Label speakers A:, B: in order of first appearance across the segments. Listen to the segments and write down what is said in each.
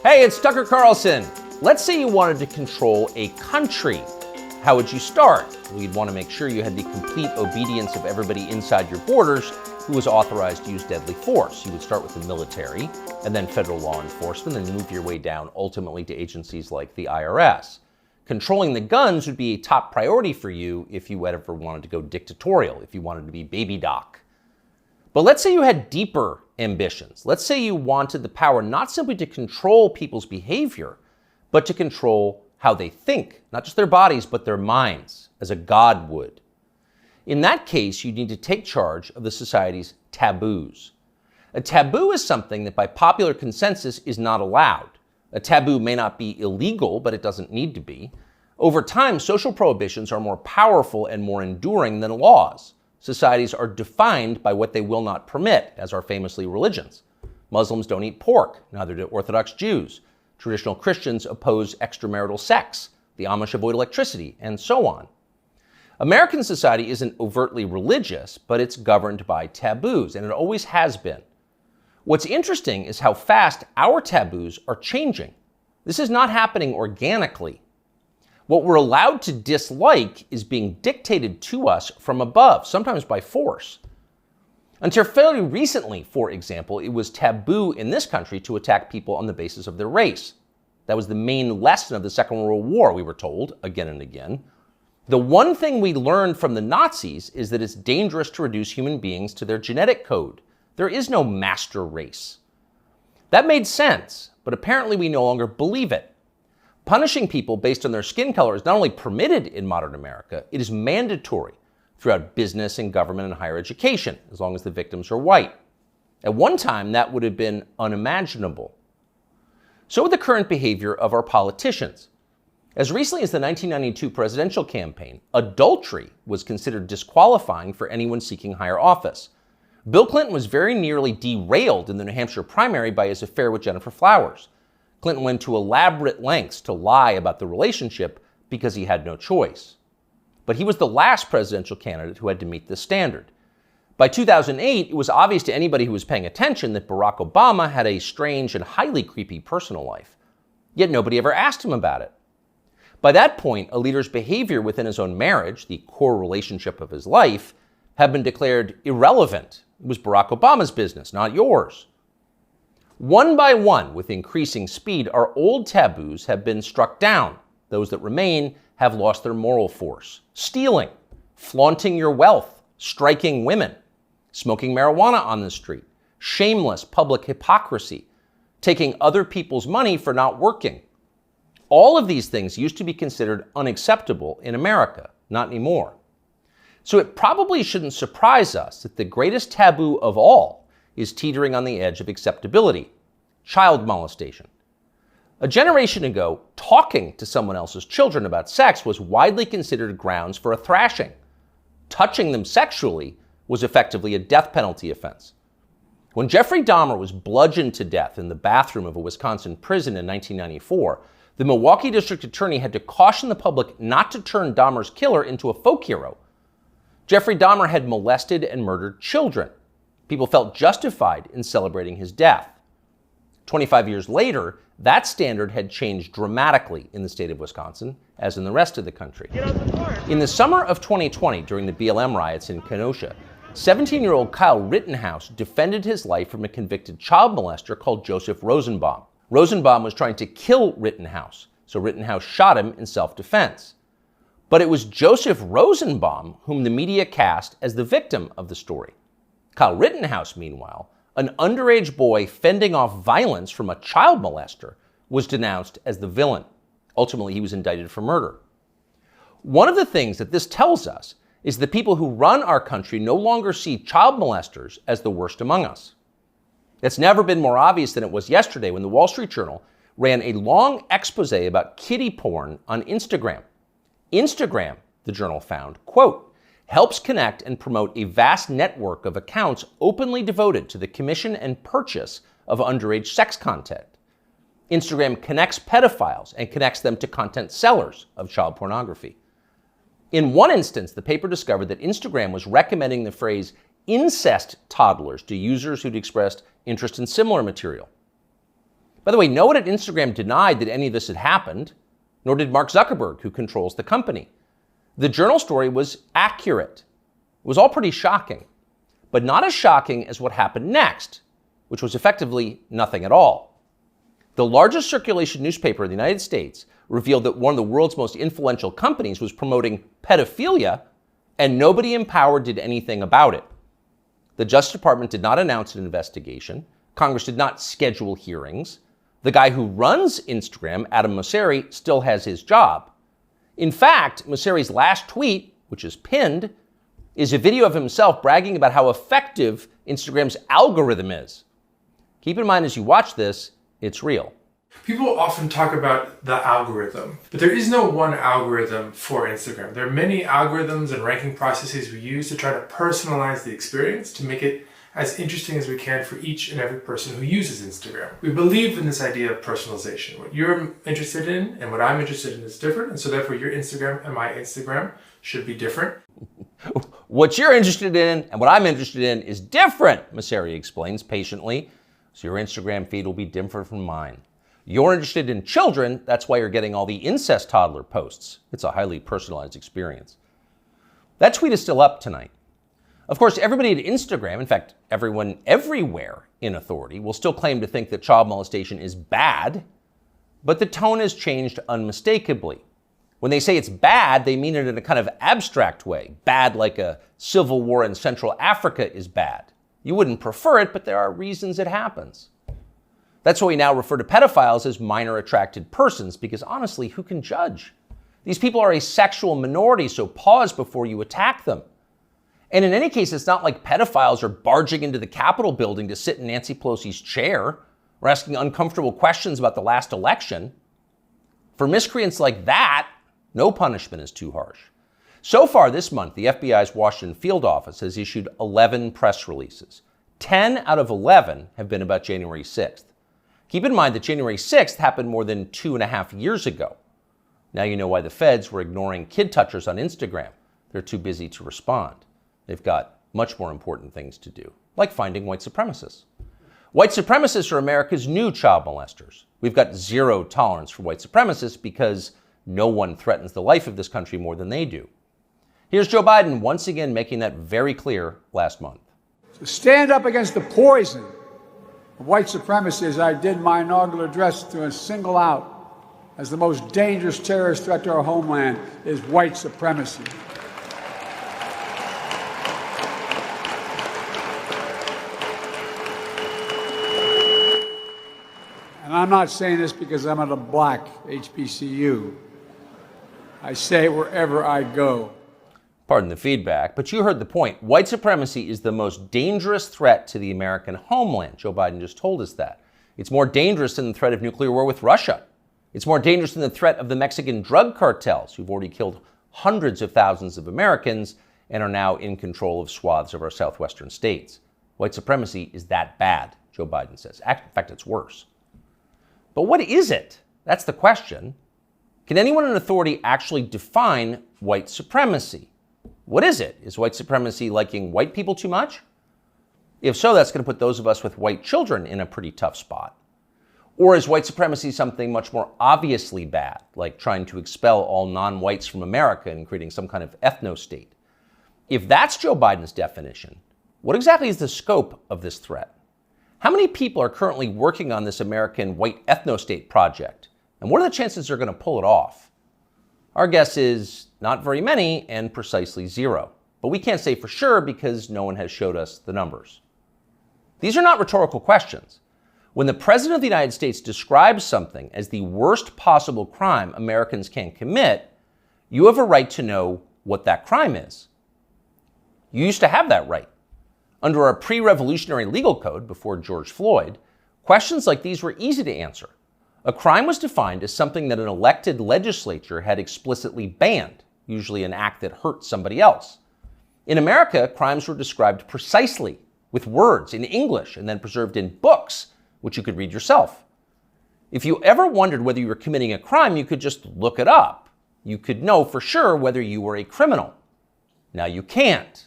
A: Hey, it's Tucker Carlson. Let's say you wanted to control a country. How would you start? Well, you'd want to make sure you had the complete obedience of everybody inside your borders who was authorized to use deadly force. You would start with the military, and then federal law enforcement, and move your way down ultimately to agencies like the IRS. Controlling the guns would be a top priority for you if you ever wanted to go dictatorial, if you wanted to be baby doc. But let's say you had deeper ambitions. Let's say you wanted the power not simply to control people's behavior, but to control how they think, not just their bodies, but their minds, as a god would. In that case, you need to take charge of the society's taboos. A taboo is something that by popular consensus is not allowed. A taboo may not be illegal, but it doesn't need to be. Over time, social prohibitions are more powerful and more enduring than laws. Societies are defined by what they will not permit, as are famously religions. Muslims don't eat pork, neither do Orthodox Jews. Traditional Christians oppose extramarital sex. The Amish avoid electricity, and so on. American society isn't overtly religious, but it's governed by taboos, and it always has been. What's interesting is how fast our taboos are changing. This is not happening organically. What we're allowed to dislike is being dictated to us from above, sometimes by force. Until fairly recently, for example, it was taboo in this country to attack people on the basis of their race. That was the main lesson of the Second World War, we were told again and again. The one thing we learned from the Nazis is that it's dangerous to reduce human beings to their genetic code. There is no master race. That made sense, but apparently we no longer believe it. Punishing people based on their skin color is not only permitted in modern America, it is mandatory throughout business and government and higher education, as long as the victims are white. At one time, that would have been unimaginable. So with the current behavior of our politicians. As recently as the 1992 presidential campaign, adultery was considered disqualifying for anyone seeking higher office. Bill Clinton was very nearly derailed in the New Hampshire primary by his affair with Jennifer Flowers. Clinton went to elaborate lengths to lie about the relationship because he had no choice. But he was the last presidential candidate who had to meet this standard. By 2008, it was obvious to anybody who was paying attention that Barack Obama had a strange and highly creepy personal life. Yet nobody ever asked him about it. By that point, a leader's behavior within his own marriage, the core relationship of his life, had been declared irrelevant. It was Barack Obama's business, not yours. One by one, with increasing speed, our old taboos have been struck down. Those that remain have lost their moral force. Stealing, flaunting your wealth, striking women, smoking marijuana on the street, shameless public hypocrisy, taking other people's money for not working. All of these things used to be considered unacceptable in America, not anymore. So it probably shouldn't surprise us that the greatest taboo of all is teetering on the edge of acceptability: child molestation. A generation ago, talking to someone else's children about sex was widely considered grounds for a thrashing. Touching them sexually was effectively a death penalty offense. When Jeffrey Dahmer was bludgeoned to death in the bathroom of a Wisconsin prison in 1994, the Milwaukee District Attorney had to caution the public not to turn Dahmer's killer into a folk hero. Jeffrey Dahmer had molested and murdered children. People felt justified in celebrating his death. 25 years later, that standard had changed dramatically in the state of Wisconsin, as in the rest of the country. In the summer of 2020, during the BLM riots in Kenosha, 17-year-old Kyle Rittenhouse defended his life from a convicted child molester called Joseph Rosenbaum. Rosenbaum was trying to kill Rittenhouse, so Rittenhouse shot him in self-defense. But it was Joseph Rosenbaum whom the media cast as the victim of the story. Kyle Rittenhouse, meanwhile, an underage boy fending off violence from a child molester, was denounced as the villain. Ultimately, he was indicted for murder. One of the things that this tells us is the people who run our country no longer see child molesters as the worst among us. It's never been more obvious than it was yesterday when the Wall Street Journal ran a long expose about kiddie porn on Instagram. Instagram, the journal found, quote, helps connect and promote a vast network of accounts openly devoted to the commission and purchase of underage sex content. Instagram connects pedophiles and connects them to content sellers of child pornography. In one instance, the paper discovered that Instagram was recommending the phrase incest toddlers to users who'd expressed interest in similar material. By the way, no one at Instagram denied that any of this had happened, nor did Mark Zuckerberg, who controls the company. The Journal story was accurate. It was all pretty shocking, but not as shocking as what happened next, which was effectively nothing at all. The largest circulation newspaper in the United States revealed that one of the world's most influential companies was promoting pedophilia, and nobody in power did anything about it. The Justice Department did not announce an investigation. Congress did not schedule hearings. The guy who runs Instagram, Adam Mosseri, still has his job. In fact, Mosseri's last tweet, which is pinned, is a video of himself bragging about how effective Instagram's algorithm is. Keep in mind as you watch this, it's real.
B: People often talk about the algorithm, but there is no one algorithm for Instagram. There are many algorithms and ranking processes we use to try to personalize the experience to make it as interesting as we can for each and every person who uses Instagram. We believe in this idea of personalization. What you're interested in and what I'm interested in is different, and so therefore your Instagram and my Instagram should be different.
A: What you're interested in and what I'm interested in is different, Mosseri explains patiently. So your Instagram feed will be different from mine. You're interested in children, that's why you're getting all the incest toddler posts. It's a highly personalized experience. That tweet is still up tonight. Of course, everybody at Instagram, in fact, everyone everywhere in authority, will still claim to think that child molestation is bad, but the tone has changed unmistakably. When they say it's bad, they mean it in a kind of abstract way. Bad like a civil war in Central Africa is bad. You wouldn't prefer it, but there are reasons it happens. That's why we now refer to pedophiles as minor attracted persons, because honestly, who can judge? These people are a sexual minority, so pause before you attack them. And in any case, it's not like pedophiles are barging into the Capitol building to sit in Nancy Pelosi's chair or asking uncomfortable questions about the last election. For miscreants like that, no punishment is too harsh. So far this month, the FBI's Washington field office has issued 11 press releases. 10 out of 11 have been about January 6th. Keep in mind that January 6th happened more than 2.5 years ago. Now you know why the feds were ignoring kid touchers on Instagram. They're too busy to respond. They've got much more important things to do, like finding white supremacists. White supremacists are America's new child molesters. We've got zero tolerance for white supremacists because no one threatens the life of this country more than they do. Here's Joe Biden once again making that very clear last month.
C: To stand up against the poison of white supremacy, as I did my inaugural address, to single out as the most dangerous terrorist threat to our homeland is white supremacy. And I'm not saying this because I'm at a black HBCU. I say it wherever I go.
A: Pardon the feedback, but you heard the point. White supremacy is the most dangerous threat to the American homeland. Joe Biden just told us that. It's more dangerous than the threat of nuclear war with Russia. It's more dangerous than the threat of the Mexican drug cartels, who've already killed hundreds of thousands of Americans and are now in control of swaths of our southwestern states. White supremacy is that bad, Joe Biden says. In fact, it's worse. But what is it? That's the question. Can anyone in authority actually define white supremacy? What is it? Is white supremacy liking white people too much? If so, that's going to put those of us with white children in a pretty tough spot. Or is white supremacy something much more obviously bad, like trying to expel all non-whites from America and creating some kind of ethno-state? If that's Joe Biden's definition, what exactly is the scope of this threat? How many people are currently working on this American white ethno-state project? And what are the chances they're going to pull it off? Our guess is not very many and precisely zero. But we can't say for sure because no one has showed us the numbers. These are not rhetorical questions. When the President of the United States describes something as the worst possible crime Americans can commit, you have a right to know what that crime is. You used to have that right. Under our pre-revolutionary legal code before George Floyd, questions like these were easy to answer. A crime was defined as something that an elected legislature had explicitly banned, usually an act that hurt somebody else. In America, crimes were described precisely with words in English and then preserved in books, which you could read yourself. If you ever wondered whether you were committing a crime, you could just look it up. You could know for sure whether you were a criminal. Now you can't.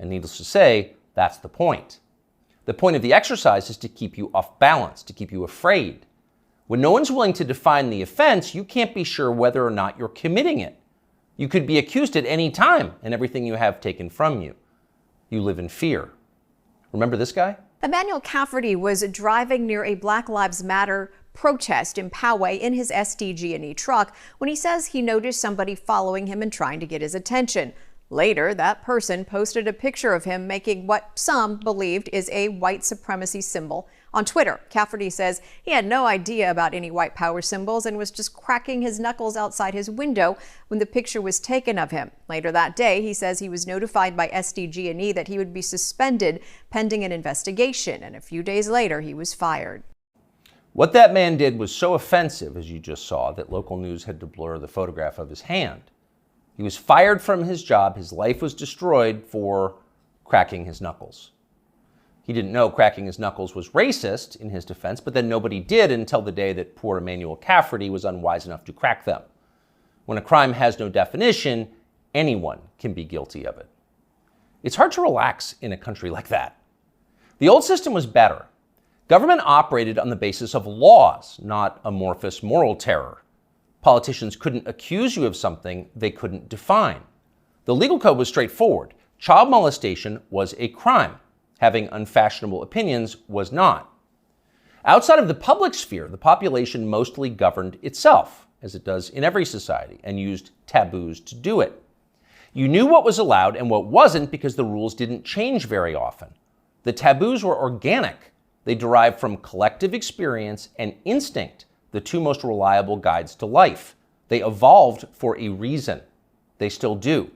A: And needless to say, that's the point. The point of the exercise is to keep you off balance, to keep you afraid. When no one's willing to define the offense, you can't be sure whether or not you're committing it. You could be accused at any time and everything you have taken from you. You live in fear. Remember this guy?
D: Emmanuel Cafferty was driving near a Black Lives Matter protest in Poway in his SDG&E truck when he says he noticed somebody following him and trying to get his attention. Later, that person posted a picture of him making what some believed is a white supremacy symbol on Twitter. Cafferty says he had no idea about any white power symbols and was just cracking his knuckles outside his window when the picture was taken of him. Later that day, he says he was notified by SDG&E that he would be suspended pending an investigation, and a few days later, he was fired.
A: What that man did was so offensive, as you just saw, that local news had to blur the photograph of his hand. He was fired from his job. His life was destroyed for cracking his knuckles. He didn't know cracking his knuckles was racist in his defense, but then nobody did until the day that poor Emmanuel Cafferty was unwise enough to crack them. When a crime has no definition, anyone can be guilty of it. It's hard to relax in a country like that. The old system was better. Government operated on the basis of laws, not amorphous moral terror. Politicians couldn't accuse you of something they couldn't define. The legal code was straightforward. Child molestation was a crime. Having unfashionable opinions was not. Outside of the public sphere, the population mostly governed itself, as it does in every society, and used taboos to do it. You knew what was allowed and what wasn't because the rules didn't change very often. The taboos were organic. They derived from collective experience and instinct, the two most reliable guides to life. They evolved for a reason. They still do.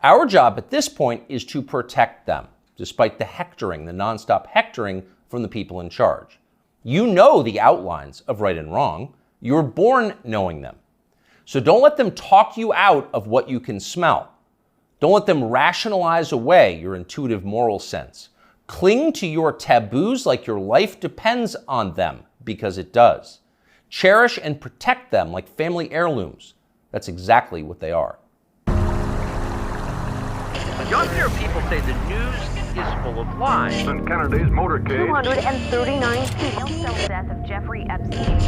A: Our job at this point is to protect them, despite the hectoring, the nonstop hectoring from the people in charge. You know the outlines of right and wrong. You were born knowing them. So don't let them talk you out of what you can smell. Don't let them rationalize away your intuitive moral sense. Cling to your taboos like your life depends on them, because it does. Cherish and protect them like family heirlooms. That's exactly what they are.
E: You often hear people say the news is full of lies.
F: Kennedy's motorcade.
G: 239 people. The death of Jeffrey Epstein.